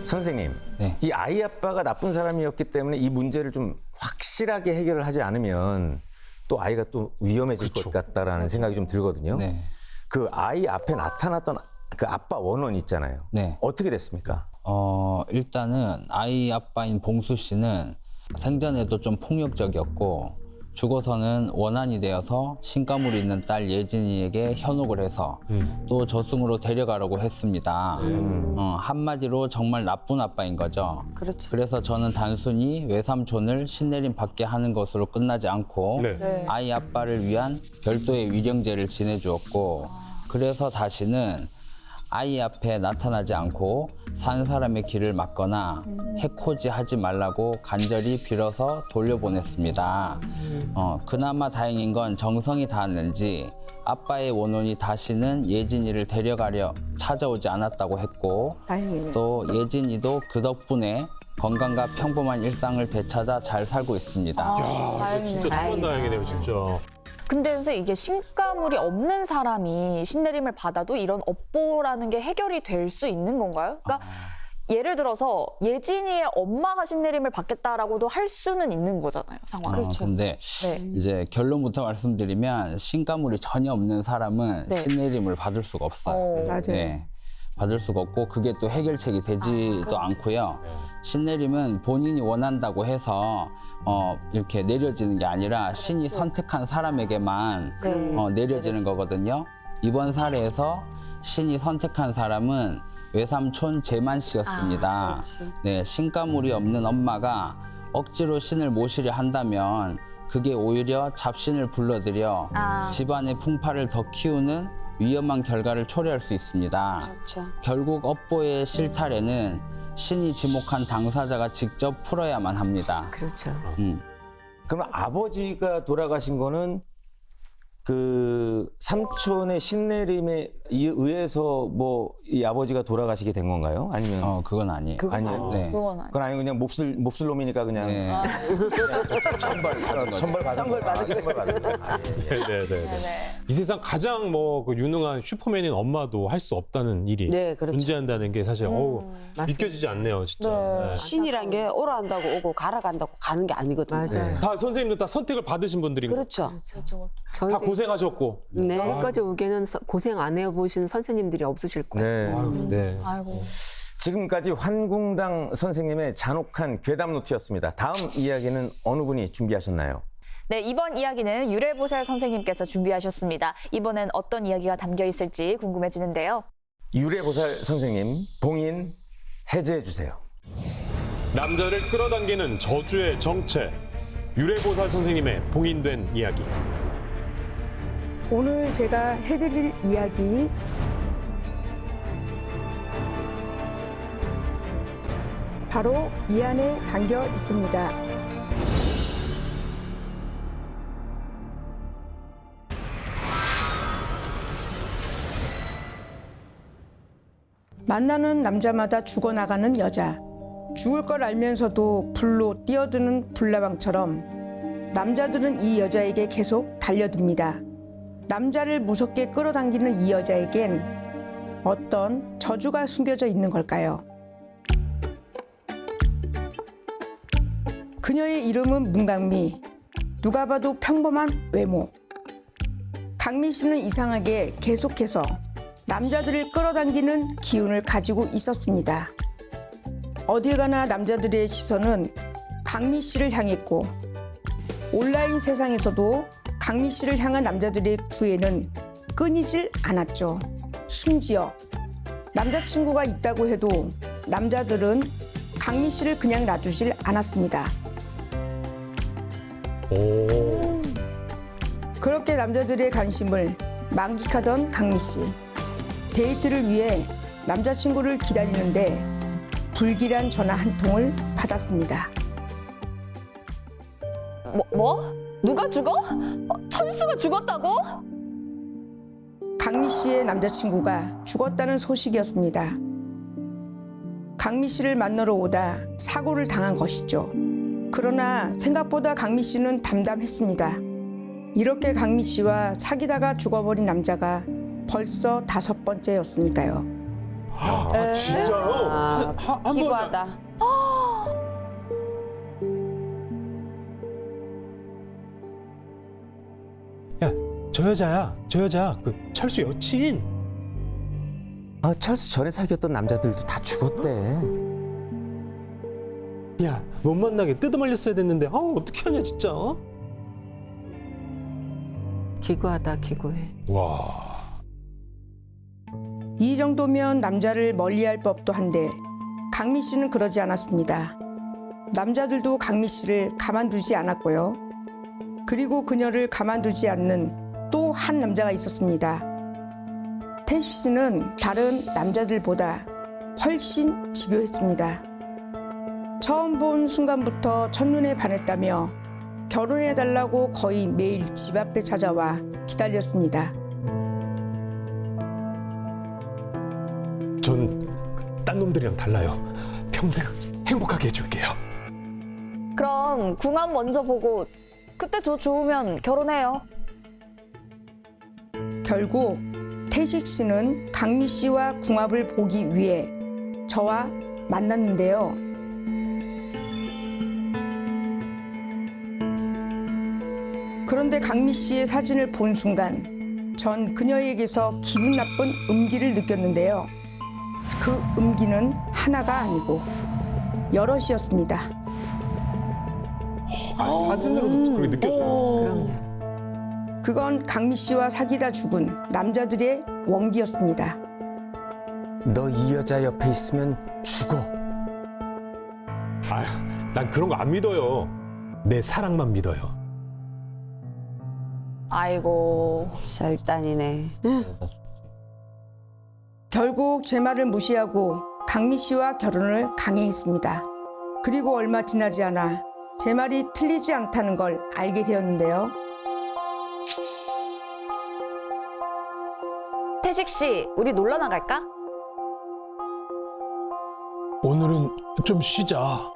선생님, 네. 이 아이 아빠가 나쁜 사람이었기 때문에 이 문제를 좀 확실하게 해결을 하지 않으면 또 아이가 또 위험해질 것 같다라는 생각이 좀 들거든요. 네. 그 아이 앞에 나타났던 그 아빠 원원 있잖아요. 네. 어떻게 됐습니까? 일단은 아이 아빠인 봉수 씨는 생전에도 좀 폭력적이었고 죽어서는 원한이 되어서 신가물이 있는 딸 예진이에게 현혹을 해서 또 저승으로 데려가려고 했습니다. 한마디로 정말 나쁜 아빠인 거죠. 그렇지. 그래서 저는 단순히 외삼촌을 신내림 받게 하는 것으로 끝나지 않고 네. 네. 아이 아빠를 위한 별도의 위령제를 지내주었고 그래서 다시는 아이 앞에 나타나지 않고 산 사람의 길을 막거나 해코지하지 말라고 간절히 빌어서 돌려보냈습니다. 그나마 다행인 건 정성이 닿았는지 아빠의 원혼이 다시는 예진이를 데려가려 찾아오지 않았다고 했고 다행이네. 또 예진이도 그 덕분에 건강과 평범한 일상을 되찾아 잘 살고 있습니다. 다행이네. 진짜 정말 다행이네요, 진짜. 근데 선생님 이게 신가물이 없는 사람이 신내림을 받아도 이런 업보라는 게 해결이 될 수 있는 건가요? 그러니까 예를 들어서 예진이의 엄마가 신내림을 받겠다라고도 할 수는 있는 거잖아요, 상황. 근데 네. 이제 결론부터 말씀드리면 신가물이 전혀 없는 사람은 네. 신내림을 받을 수가 없어요. 맞아요. 네, 받을 수가 없고 그게 또 해결책이 되지도 않고요. 신내림은 본인이 원한다고 해서 이렇게 내려지는 게 아니라 신이 선택한 사람에게만 네. 내려지는 거거든요. 이번 사례에서 신이 선택한 사람은 외삼촌 재만 씨였습니다. 네, 신가물이 없는 엄마가 억지로 신을 모시려 한다면 그게 오히려 잡신을 불러들여 집안의 풍파를 더 키우는 위험한 결과를 초래할 수 있습니다. 그렇죠. 결국 업보의 실타래는 신이 지목한 당사자가 직접 풀어야만 합니다. 그렇죠. 그럼 아버지가 돌아가신 거는 그 삼촌의 신내림에 의해서 뭐 이 아버지가 돌아가시게 된 건가요? 아니면 그건 아니에요. 아니에요. 네. 그건 아니에요. 그건 아니고 그냥 몹쓸 놈이니까 그냥 네. 천벌 받은 거예요. 네네네. 이 세상 가장 뭐 그 유능한 슈퍼맨인 엄마도 할 수 없다는 일이 네, 그렇죠. 존재한다는 게 사실 맞습니다. 믿겨지지 않네요, 진짜. 네. 네. 신이란 게 오라 한다고 오고 가라 간다고 가는 게 아니거든요. 맞아요. 다 선생님도 다 선택을 받으신 분들인 거예요. 그렇죠. 저희 다 고생하셨고. 네. 여기까지 오기에는 고생 안 해보신 선생님들이 없으실 거예요. 네. 아유, 네. 아이고. 지금까지 환궁당 선생님의 잔혹한 괴담 노트였습니다. 다음 이야기는 어느 분이 준비하셨나요? 네, 이번 이야기는 유래보살 선생님께서 준비하셨습니다. 이번엔 어떤 이야기가 담겨 있을지 궁금해지는데요. 유래보살 선생님, 봉인 해제해 주세요. 남자를 끌어당기는 저주의 정체. 유래보살 선생님의 봉인된 이야기. 오늘 제가 해드릴 이야기 바로 이 안에 담겨 있습니다. 만나는 남자마다 죽어나가는 여자. 죽을 걸 알면서도 불로 뛰어드는 불나방처럼 남자들은 이 여자에게 계속 달려듭니다. 남자를 무섭게 끌어당기는 이 여자에겐 어떤 저주가 숨겨져 있는 걸까요? 그녀의 이름은 문강미. 누가 봐도 평범한 외모. 강미 씨는 이상하게 계속해서 남자들을 끌어당기는 기운을 가지고 있었습니다. 어딜 가나 남자들의 시선은 강미 씨를 향했고 온라인 세상에서도 강미 씨를 향한 남자들의 구애는 끊이질 않았죠. 심지어 남자친구가 있다고 해도 남자들은 강미 씨를 그냥 놔두질 않았습니다. 오. 그렇게 남자들의 관심을 만끽하던 강미 씨. 데이트를 위해 남자친구를 기다리는데 불길한 전화 한 통을 받았습니다. 뭐? 누가 죽어? 철수가 죽었다고? 강미 씨의 남자친구가 죽었다는 소식이었습니다. 강미 씨를 만나러 오다 사고를 당한 것이죠. 그러나 생각보다 강미 씨는 담담했습니다. 이렇게 강미 씨와 사귀다가 죽어버린 남자가 벌써 5번째였으니까요. 아, 진짜요? 한 번. 기구하다. 야, 저 여자, 그 철수 여친. 철수 전에 사귀었던 남자들도 다 죽었대. 야, 못 만나게 뜯어말렸어야 됐는데, 어떻게 하냐, 진짜. 기구하다 기구해. 와. 이 정도면 남자를 멀리할 법도 한데 강미 씨는 그러지 않았습니다. 남자들도 강미 씨를 가만두지 않았고요. 그리고 그녀를 가만두지 않는 또 한 남자가 있었습니다. 태식 씨는 다른 남자들보다 훨씬 집요했습니다. 처음 본 순간부터 첫눈에 반했다며 결혼해달라고 거의 매일 집 앞에 찾아와 기다렸습니다. 전 딴 놈들이랑 달라요. 평생 행복하게 해줄게요. 그럼 궁합 먼저 보고 그때 저 좋으면 결혼해요. 결국 태식 씨는 강미 씨와 궁합을 보기 위해 저와 만났는데요. 그런데 강미 씨의 사진을 본 순간 전 그녀에게서 기분 나쁜 음기를 느꼈는데요. 그 음기는 하나가 아니고 여럿이었습니다. 사진으로도 그렇게 느껴져요. 그럼요. 그건 강미 씨와 사귀다 죽은 남자들의 원기였습니다. 너 이 여자 옆에 있으면 죽어. 아휴, 난 그런 거 안 믿어요. 내 사랑만 믿어요. 아이고. 절단이네. 결국 제 말을 무시하고 강미 씨와 결혼을 강행했습니다. 그리고 얼마 지나지 않아 제 말이 틀리지 않다는 걸 알게 되었는데요. 태식 씨, 우리 놀러 나갈까? 오늘은 좀 쉬자.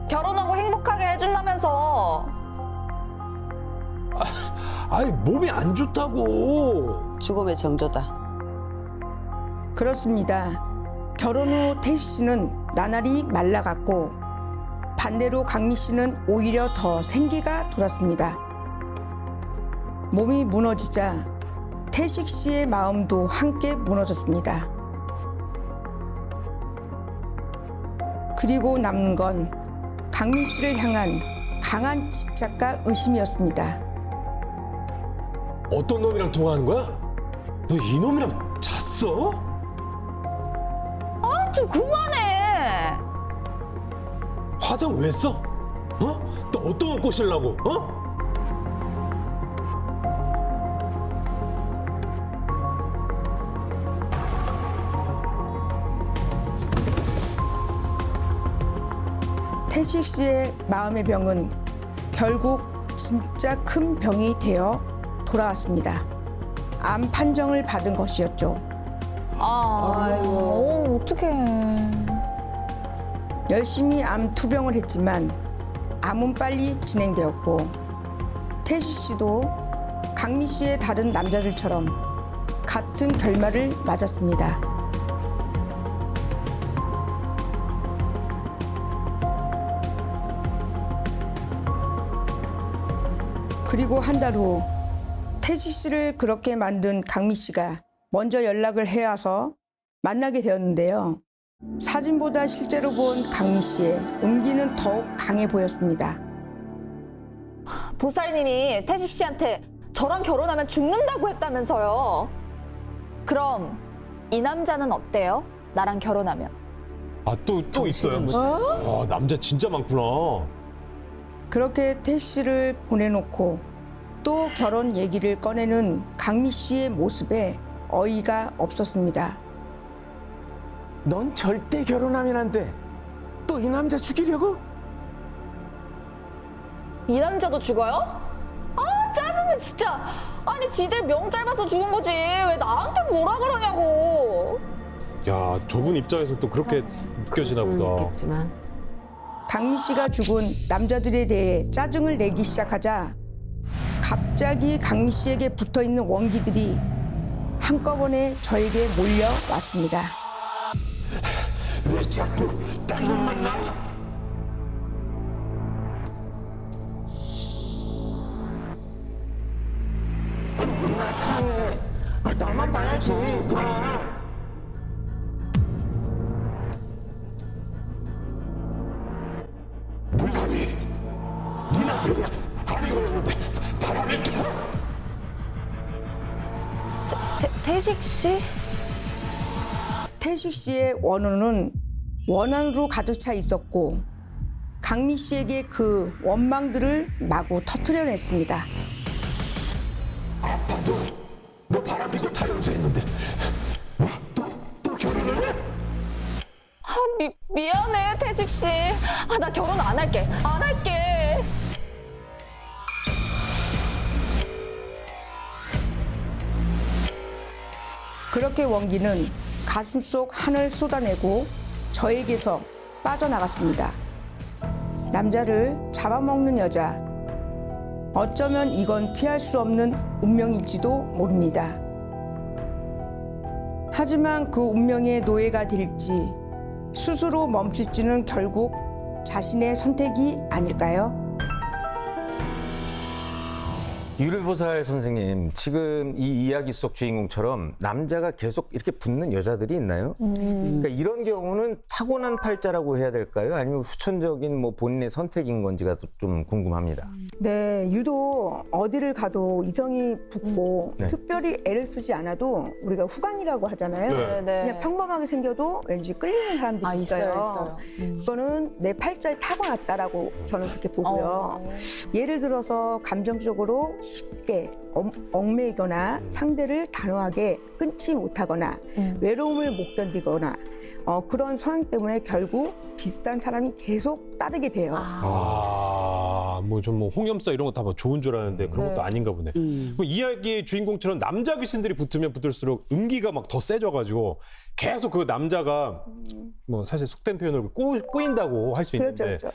결혼하고 행복하게 해준다면서. 아이, 몸이 안 좋다고. 죽음의 정조다. 그렇습니다. 결혼 후 태식 씨는 나날이 말라갔고 반대로 강미 씨는 오히려 더 생기가 돌았습니다. 몸이 무너지자 태식 씨의 마음도 함께 무너졌습니다. 그리고 남는 건 강미 씨를 향한 강한 집착과 의심이었습니다. 어떤 놈이랑 통화하는 거야? 너 이 놈이랑 잤어? 좀 그만해. 화장 왜 써? 어? 너 어떤 거 꼬시려고? 어? 태식 씨의 마음의 병은 결국 진짜 큰 병이 되어 돌아왔습니다. 암 판정을 받은 것이었죠. 아이고. 어떡해. 열심히 암 투병을 했지만 암은 빨리 진행되었고 태식 씨도 강미 씨의 다른 남자들처럼 같은 결말을 맞았습니다. 그리고 한 달 후 태식 씨를 그렇게 만든 강미 씨가 먼저 연락을 해와서 만나게 되었는데요. 사진보다 실제로 본 강미 씨의 온기는 더욱 강해 보였습니다. 보살님이 태식 씨한테 저랑 결혼하면 죽는다고 했다면서요. 그럼 이 남자는 어때요? 나랑 결혼하면. 아, 또 있어요. 아, 남자 진짜 많구나. 그렇게 태식 씨를 보내놓고 또 결혼 얘기를 꺼내는 강미 씨의 모습에 어이가 없었습니다. 넌 절대 결혼하면 안 돼. 또 이 남자 죽이려고? 이 남자도 죽어요? 아 짜증나 진짜. 아니 지들 명 짧아서 죽은 거지 왜 나한테 뭐라 그러냐고. 야, 저분 입장에서 또 그렇게 느껴지나 보다. 있겠지만. 강미 씨가 죽은 남자들에 대해 짜증을 내기 시작하자 갑자기 강미 씨에게 붙어있는 원기들이 한꺼번에 저에게 몰려왔습니다. 왜 자꾸 딴 놈만 나? 누나 사랑해. 나만 봐야지, 누나. 누나니? 니나 그냥 아니 그러는데 바람이 펴. 태식 씨? 태식 씨의 원혼은 원한으로 가득 차 있었고 강미 씨에게 그 원망들을 마구 터트려냈습니다. 아파도 뭐 바람피고 타령서 했는데 또 결혼을 해? 아, 미안해, 태식 씨. 아, 나 결혼 안 할게. 안 할게. 그렇게 원기는 가슴 속 한을 쏟아내고 저에게서 빠져나갔습니다. 남자를 잡아먹는 여자. 어쩌면 이건 피할 수 없는 운명일지도 모릅니다. 하지만 그 운명의 노예가 될지 스스로 멈출지는 결국 자신의 선택이 아닐까요? 유료보살 선생님, 지금 이 이야기 속 주인공처럼 남자가 계속 이렇게 붙는 여자들이 있나요? 그러니까 이런 경우는 타고난 팔자라고 해야 될까요? 아니면 후천적인 뭐 본인의 선택인 건지가 좀 궁금합니다. 네, 유독 어디를 가도 이성이 붙고 네. 특별히 애를 쓰지 않아도 우리가 후광이라고 하잖아요. 네. 그냥 평범하게 생겨도 왠지 끌리는 사람들이 아, 있어요. 그거는 내 팔자에 타고났다라고 저는 그렇게 보고요. 예를 들어서 감정적으로 쉽게 얽매이거나 상대를 단호하게 끊지 못하거나 외로움을 못 견디거나 그런 성향 때문에 결국 비슷한 사람이 계속 따르게 돼요. 뭐 좀 뭐 홍염사 이런 거 다 뭐 좋은 줄 알았는데 그런 것도 아닌가 보네. 뭐 이야기의 주인공처럼 남자 귀신들이 붙으면 붙을수록 음기가 막 더 세져가지고 계속 그 남자가 뭐 사실 속된 표현으로 꼬인다고 할 수 있는데 그렇죠.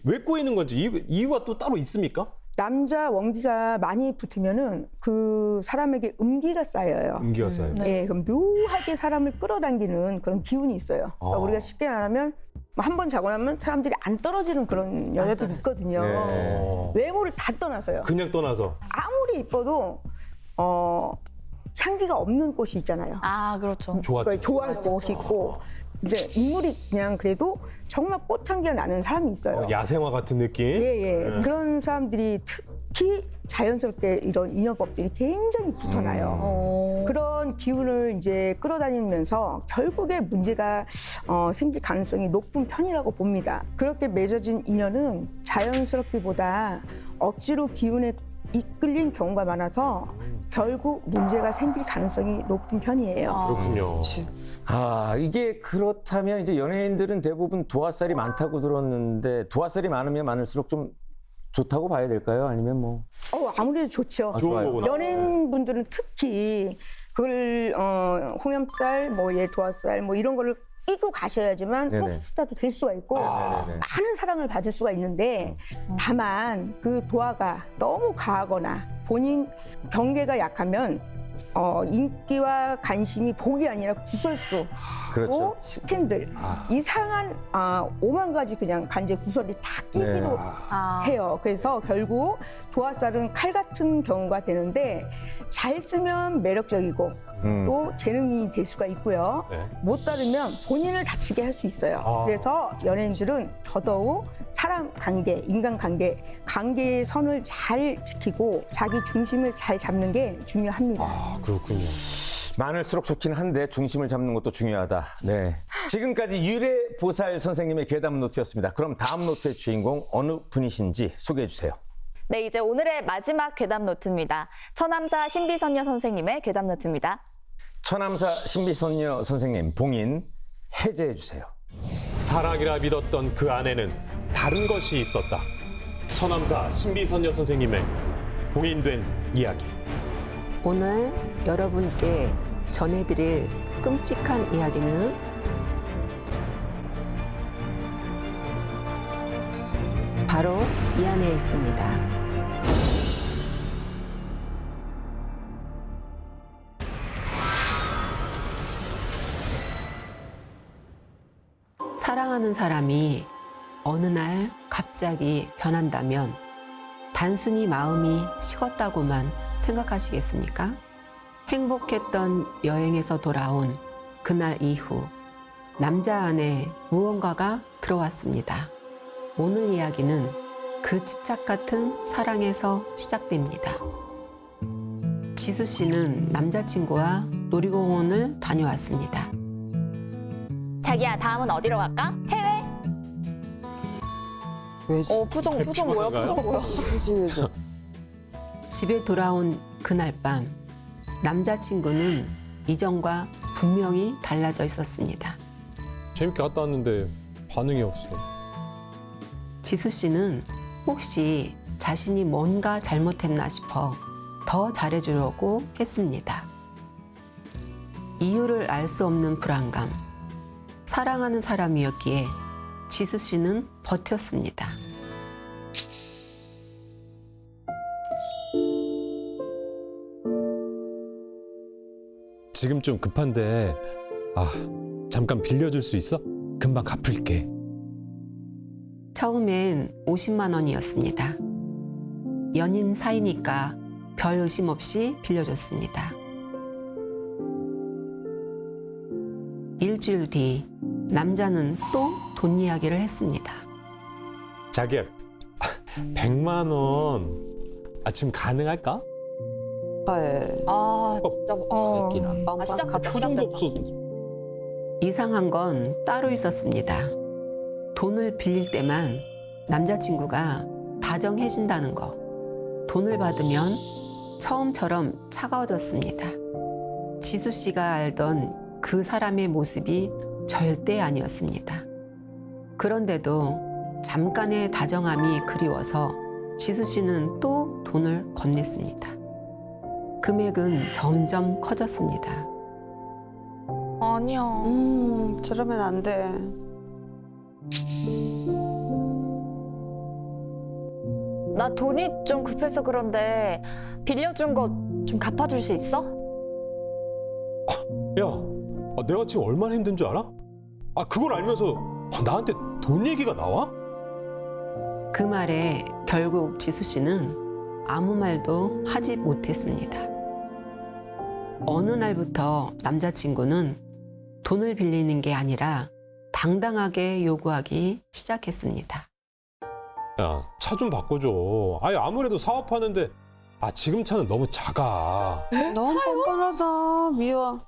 왜 꼬이는 건지 이유가 또 따로 있습니까? 남자 원기가 많이 붙으면은 그 사람에게 음기가 쌓여요. 음기가 쌓여. 네, 그럼 묘하게 사람을 끌어당기는 그런 기운이 있어요. 그러니까 우리가 쉽게 말하면 한 번 자고 나면 사람들이 안 떨어지는 그런 여자들이 있거든요. 네. 외모를 다 떠나서요. 그냥 떠나서. 아무리 이뻐도 향기가 없는 꽃이 있잖아요. 아, 그렇죠. 좋았죠. 좋아하는 꽃이 있고 이제 인물이 그냥 그래도 정말 꽃향기가 나는 사람이 있어요. 야생화 같은 느낌. 예. 그런 사람들이 특히 자연스럽게 이런 인연법들이 굉장히 붙어나요. 그런 기운을 이제 끌어다니면서 결국에 문제가 생길 가능성이 높은 편이라고 봅니다. 그렇게 맺어진 인연은 자연스럽기보다 억지로 기운에 이끌린 경우가 많아서 결국 문제가 생길 가능성이 높은 편이에요. 그렇군요. 이게 그렇다면 이제 연예인들은 대부분 도화살이 많다고 들었는데 도화살이 많으면 많을수록 좀 좋다고 봐야 될까요? 아니면 뭐? 아무래도 좋죠. 좋은 좋아요. 거구나. 연예인분들은 특히 그걸 홍염살, 도화살 이런 거를 끼고 가셔야지만 네네. 톱스타도 될 수가 있고 네네네. 많은 사랑을 받을 수가 있는데 다만 그 도화가 너무 가하거나 본인 경계가 약하면 인기와 관심이 복이 아니라 구설수, 그렇죠. 스캔들, 이상한 5만 가지 그냥 간제 구설이 다 끼기로 해요. 그래서 결국 도화살은 칼 같은 경우가 되는데 잘 쓰면 매력적이고 또 재능이 될 수가 있고요. 네. 못 따르면 본인을 다치게 할 수 있어요. 그래서 연예인들은 더더욱 사람 관계, 인간 관계, 관계의 선을 잘 지키고 자기 중심을 잘 잡는 게 중요합니다. 그렇군요. 많을수록 좋긴 한데 중심을 잡는 것도 중요하다. 네. 지금까지 유래보살 선생님의 괴담 노트였습니다. 그럼 다음 노트의 주인공 어느 분이신지 소개해 주세요. 네, 이제 오늘의 마지막 괴담 노트입니다. 처남사 신비선녀 선생님의 괴담 노트입니다. 처남사 신비선녀 선생님 봉인 해제해 주세요. 사랑이라 믿었던 그 안에는 다른 것이 있었다. 처남사 신비선녀 선생님의 봉인된 이야기. 오늘 여러분께 전해드릴 끔찍한 이야기는 바로 이 안에 있습니다. 사랑하는 사람이 어느 날 갑자기 변한다면 단순히 마음이 식었다고만 생각하시겠습니까? 행복했던 여행에서 돌아온 그날 이후 남자 안에 무언가가 들어왔습니다. 오늘 이야기는 그 집착 같은 사랑에서 시작됩니다. 지수 씨는 남자친구와 놀이공원을 다녀왔습니다. 자기야, 다음은 어디로 갈까? 해외? 표정 뭐야? 피곤한가요? 표정 뭐야? 집에 돌아온 그날 밤 남자친구는 이전과 분명히 달라져 있었습니다. 재밌게 갔다 왔는데 반응이 없어. 지수 씨는 혹시 자신이 뭔가 잘못했나 싶어 더 잘해주려고 했습니다. 이유를 알 수 없는 불안감. 사랑하는 사람이었기에 지수 씨는 버텼습니다. 지금 좀 급한데 잠깐 빌려줄 수 있어? 금방 갚을게. 처음엔 50만 원이었습니다. 연인 사이니까 별 의심 없이 빌려줬습니다. 일주일 뒤 남자는 또 돈 이야기를 했습니다. 자기야, 100만 원. 지금 가능할까? 헐. 아 진짜 있긴 한데. 시작했다 표정도 시작했다. 없어. 이상한 건 따로 있었습니다. 돈을 빌릴 때만 남자친구가 다정해진다는 거. 돈을 받으면 처음처럼 차가워졌습니다. 지수 씨가 알던 그 사람의 모습이 절대 아니었습니다. 그런데도 잠깐의 다정함이 그리워서 지수 씨는 또 돈을 건넸습니다. 금액은 점점 커졌습니다. 아니야. 저러면 안 돼. 나 돈이 좀 급해서 그런데 빌려준 거 좀 갚아줄 수 있어? 야, 내가 지금 얼마나 힘든 줄 알아? 그걸 알면서 나한테 돈 얘기가 나와? 그 말에 결국 지수 씨는 아무 말도 하지 못했습니다. 어느 날부터 남자친구는 돈을 빌리는 게 아니라 당당하게 요구하기 시작했습니다. 야, 차 좀 바꿔줘. 아무래도 사업하는데 지금 차는 너무 작아. 너무 뻔뻔하다. 미워.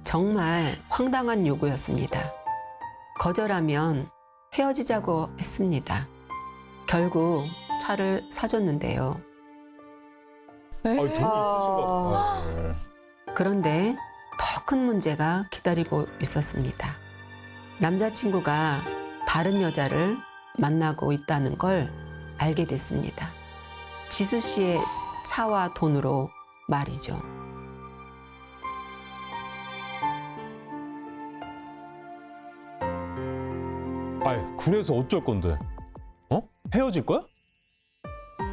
정말 황당한 요구였습니다. 거절하면 헤어지자고 했습니다. 결국 차를 사줬는데요. 돈이 있으신가 보다. 그런데 더 큰 문제가 기다리고 있었습니다. 남자친구가 다른 여자를 만나고 있다는 걸 알게 됐습니다. 지수 씨의 차와 돈으로 말이죠. 그래서 어쩔 건데? 헤어질 거야?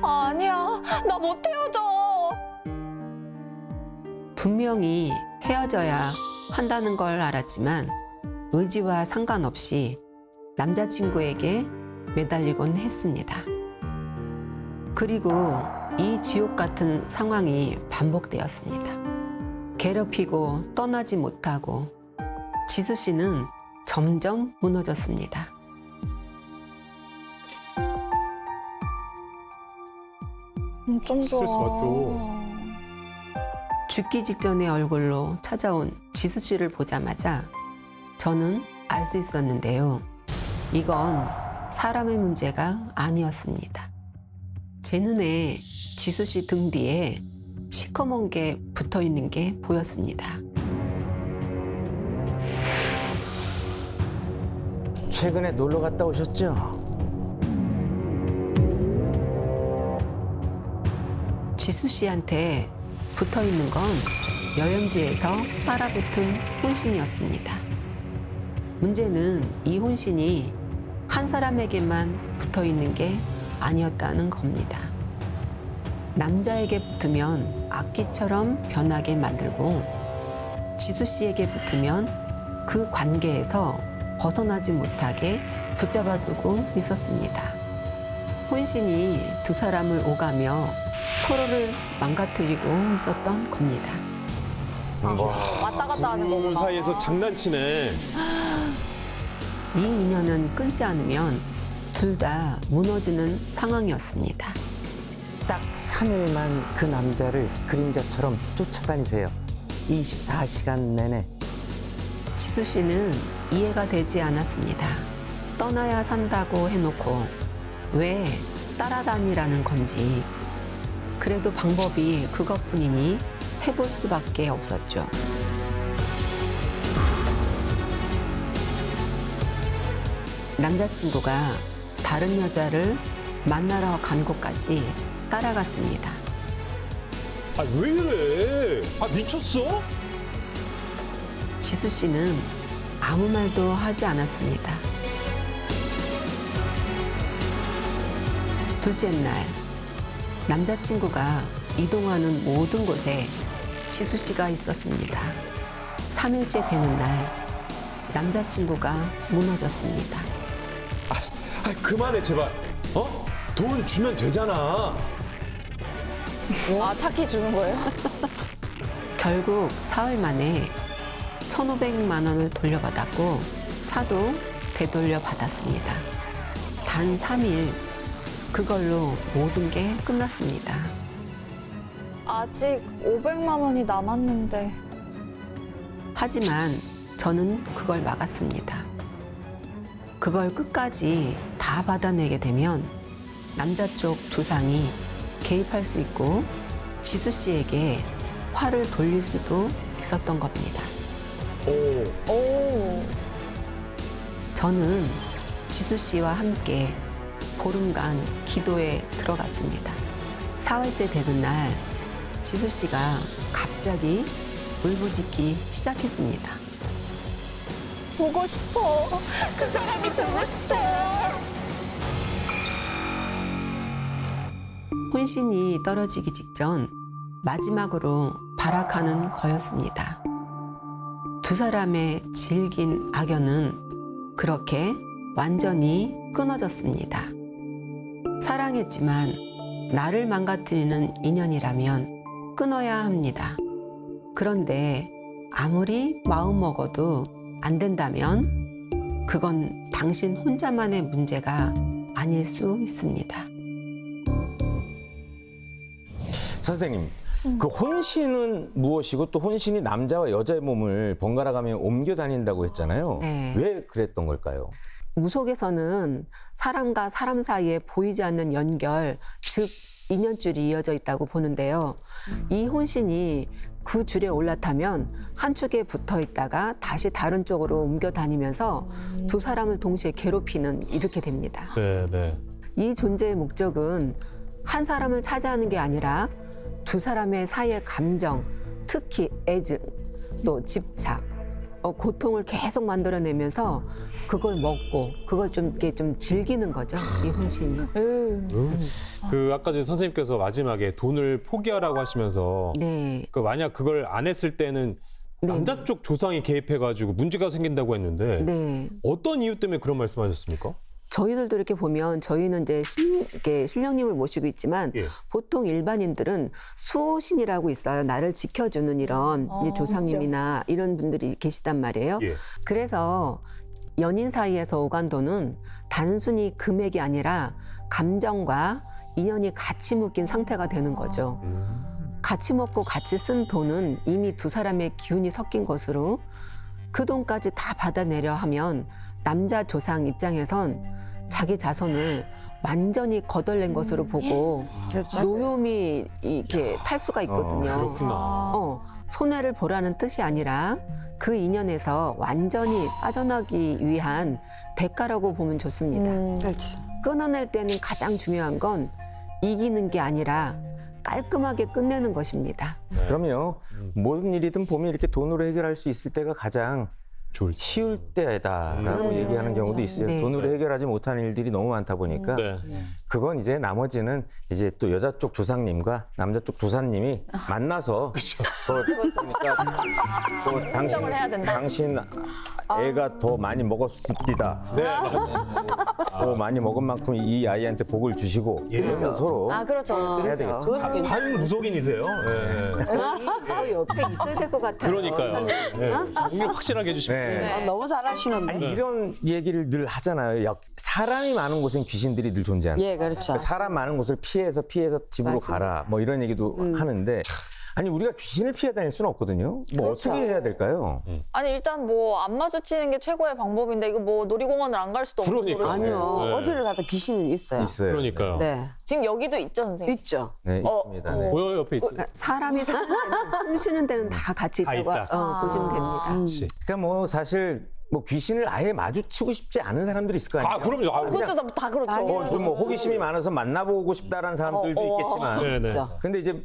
아니야. 나 못 헤어져. 분명히 헤어져야 한다는 걸 알았지만 의지와 상관없이 남자친구에게 매달리곤 했습니다. 그리고 이 지옥 같은 상황이 반복되었습니다. 괴롭히고 떠나지 못하고 지수 씨는 점점 무너졌습니다. 좀 좋아. 스트레스 받죠. 죽기 직전의 얼굴로 찾아온 지수 씨를 보자마자 저는 알 수 있었는데요. 이건 사람의 문제가 아니었습니다. 제 눈에 지수 씨 등 뒤에 시커먼 게 붙어 있는 게 보였습니다. 최근에 놀러 갔다 오셨죠? 지수 씨한테 붙어 있는 건 여행지에서 따라붙은 혼신이었습니다. 문제는 이 혼신이 한 사람에게만 붙어 있는 게 아니었다는 겁니다. 남자에게 붙으면 악기처럼 변하게 만들고 지수 씨에게 붙으면 그 관계에서 벗어나지 못하게 붙잡아두고 있었습니다. 혼신이 두 사람을 오가며 서로를 망가뜨리고 있었던 겁니다. 왔다 갔다 하는 부부 거구나. 사이에서 장난치네. 이 인연은 끊지 않으면 둘 다 무너지는 상황이었습니다. 딱 3일만 그 남자를 그림자처럼 쫓아다니세요. 24시간 내내. 지수 씨는 이해가 되지 않았습니다. 떠나야 산다고 해놓고 왜 따라다니라는 건지. 그래도 방법이 그것뿐이니 해볼 수밖에 없었죠. 남자친구가 다른 여자를 만나러 간 곳까지 따라갔습니다. 아, 왜 이래? 아, 미쳤어? 지수 씨는 아무 말도 하지 않았습니다. 둘째 날, 남자친구가 이동하는 모든 곳에 지수 씨가 있었습니다. 3일째 되는 날, 남자친구가 무너졌습니다. 아, 그만해, 제발. 어? 돈 주면 되잖아. 아, 차키 주는 거예요? 결국 사흘 만에 1,500만 원을 돌려받았고 차도 되돌려 받았습니다. 단 3일 그걸로 모든 게 끝났습니다. 아직 500만 원이 남았는데. 하지만 저는 그걸 막았습니다. 그걸 끝까지 다 받아내게 되면 남자 쪽 조상이 개입할 수 있고 지수 씨에게 화를 돌릴 수도 있었던 겁니다. 오. 저는 지수 씨와 함께 보름간 기도에 들어갔습니다. 사흘째 되는 날 지수 씨가 갑자기 울부짖기 시작했습니다. 보고 싶어. 그 사람이 보고 싶어. 혼신이 떨어지기 직전 마지막으로 발악하는 거였습니다. 두 사람의 질긴 악연은 그렇게 완전히 끊어졌습니다. 사랑했지만 나를 망가뜨리는 인연이라면 끊어야 합니다. 그런데 아무리 마음먹어도 안 된다면 그건 당신 혼자만의 문제가 아닐 수 있습니다. 선생님, 그 혼신은 무엇이고 또 혼신이 남자와 여자의 몸을 번갈아 가며 옮겨 다닌다고 했잖아요. 네. 왜 그랬던 걸까요? 무속에서는 사람과 사람 사이에 보이지 않는 연결, 즉 인연줄이 이어져 있다고 보는데요. 이 혼신이 그 줄에 올라타면 한 축에 붙어 있다가 다시 다른 쪽으로 옮겨 다니면서 두 사람을 동시에 괴롭히는 이렇게 됩니다. 네, 네. 이 존재의 목적은 한 사람을 차지하는 게 아니라 두 사람의 사이의 감정, 특히 애증, 또 집착, 고통을 계속 만들어내면서 그걸 먹고 그걸 좀 이렇게 좀 즐기는 거죠, 이 혼신이. 그 아까 전에 선생님께서 마지막에 돈을 포기하라고 하시면서 네. 그 만약 그걸 안 했을 때는 네. 남자 쪽 조상이 개입해가지고 문제가 생긴다고 했는데 네. 어떤 이유 때문에 그런 말씀하셨습니까? 저희들도 이렇게 보면 저희는 이제 이렇게 신령님을 모시고 있지만 예. 보통 일반인들은 수호신이라고 있어요. 나를 지켜주는 이런 이제 조상님이나 이런 분들이 계시단 말이에요. 예. 그래서 연인 사이에서 오간 돈은 단순히 금액이 아니라 감정과 인연이 같이 묶인 상태가 되는 거죠. 같이 먹고 같이 쓴 돈은 이미 두 사람의 기운이 섞인 것으로 그 돈까지 다 받아내려 하면 남자 조상 입장에선 자기 자손을 완전히 거덜낸 것으로 보고 노여움이 이렇게 탈 수가 있거든요. 그렇구나. 손해를 보라는 뜻이 아니라 그 인연에서 완전히 빠져나기 위한 대가라고 보면 좋습니다. 끊어낼 때는 가장 중요한 건 이기는 게 아니라 깔끔하게 끝내는 것입니다. 그럼요. 모든 일이든 보면 이렇게 돈으로 해결할 수 있을 때가 가장 좋을 쉬울 때다라고 얘기하는 경우도 있어요. 네. 돈으로 해결하지 못하는 일들이 너무 많다 보니까 네. 그건 이제 나머지는 이제 또 여자 쪽 조상님과 남자 쪽 조사님이 만나서 그러니까 결정을 해야 된다. 당신 애가 더 많이 먹었습니다. 네. 더 많이 먹은 만큼 이 아이한테 복을 주시고 이러면서 서로 아, 그렇죠. 해야 되겠죠. 반 무속인이세요. 네. 저 옆에 있어야 될 것 같아요. 그러니까요. 네. 공개 확실하게 해주시면. 네. 너무 잘하시는데. 아니, 이런 얘기를 늘 하잖아요. 사람이 많은 곳엔 귀신들이 늘 존재한다. 예, 그렇죠. 사람 많은 곳을 피해서 집으로 가라. 뭐 이런 얘기도 하는데 아니 우리가 귀신을 피해 다닐 수는 없거든요. 뭐 그렇죠. 어떻게 해야 될까요? 아니, 일단 뭐 안 마주 마주치는 게 최고의 방법인데 이거 뭐 놀이공원을 안 갈 수도 없고 그러니까. 아니요. 네. 어디를 가도 귀신은 있어요. 있어요. 그러니까요. 네. 지금 여기도 있죠, 선생님? 있죠. 네, 있습니다. 네. 보여요, 옆에 있죠. 사람이 사는 데는 숨 쉬는 데는 다 같이 다 있다고 있다. 보시면 됩니다. 그렇지. 그러니까 뭐 사실 뭐 귀신을 아예 마주치고 싶지 않은 사람들이 있을 거 아니에요. 아, 그럼요. 아, 그렇죠, 다 그렇죠. 좀 뭐 호기심이 많아서 만나보고 싶다라는 사람들도 있겠지만. 네네. 있죠. 근데 이제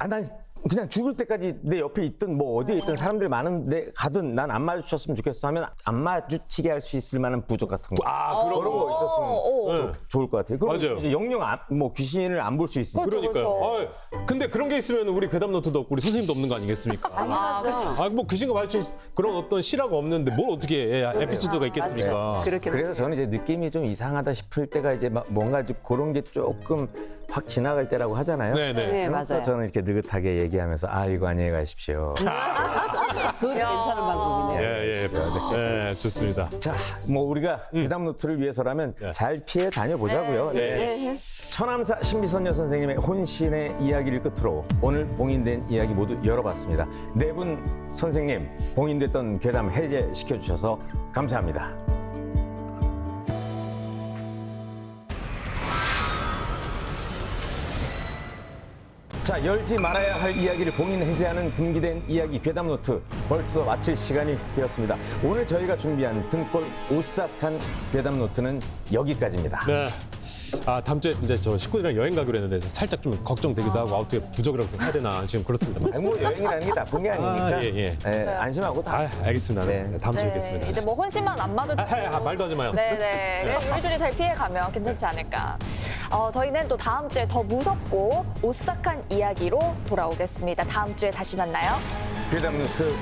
난 그냥 죽을 때까지 내 옆에 있든 뭐 어디에 있든 사람들 많은데 가든 난 안 마주쳤으면 좋겠어 하면 안 마주치게 할 수 있을 만한 부적 같은 거. 아, 그런 거 있었으면 네. 좋을 것 같아요. 그럼 맞아요. 이제 영영 뭐 귀신을 안 볼 수 있으니까. 그러니까요. 근데 그런 게 있으면 우리 괴담 노트도 없고 우리 선생님도 없는 거 아니겠습니까? 당연하죠. 아, 뭐 귀신과 마주친 그런 어떤 실화가 없는데 뭘 어떻게 에피소드가 있겠습니까? 그렇게 그래서 저는 이제 느낌이 좀 이상하다 싶을 때가 이제 막 뭔가 좀 그런 게 조금 확 지나갈 때라고 하잖아요. 네네. 네, 그래서 맞아요. 저는 이렇게 느긋하게 얘기하면서 이거 안녕히 가십시오. 그것도 괜찮은 방법이네요. 예. 네, 좋습니다. 자, 뭐 우리가 괴담 노트를 위해서라면 잘 피해 다녀보자고요. 네. 천암사 신비선녀 선생님의 혼신의 이야기를 끝으로 오늘 봉인된 이야기 모두 열어봤습니다. 네 분 선생님 봉인됐던 괴담 해제시켜 주셔서 감사합니다. 자, 열지 말아야 할 이야기를 봉인 해제하는 금기된 이야기 괴담 노트 벌써 마칠 시간이 되었습니다. 오늘 저희가 준비한 등골 오싹한 괴담 노트는 여기까지입니다. 네. 아, 다음 주에 진짜 저 식구들이랑 여행 가기로 했는데 살짝 좀 걱정되기도 하고 어떻게 부적이라고 해야 되나 지금 그렇습니다. 아니, 뭐 여행이라는 게 나쁜 게 아니니까 예. 안심하고 다. 아, 알겠습니다. 네. 네. 다음 주에 뵙겠습니다. 이제 뭐 혼신만 안 마주치고 말도 하지 마요. 네네. 요리조리 잘 피해가면 괜찮지 않을까. 저희는 또 다음 주에 더 무섭고 오싹한 이야기로 돌아오겠습니다. 다음 주에 다시 만나요. 괴담 노트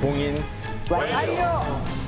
봉인 완료.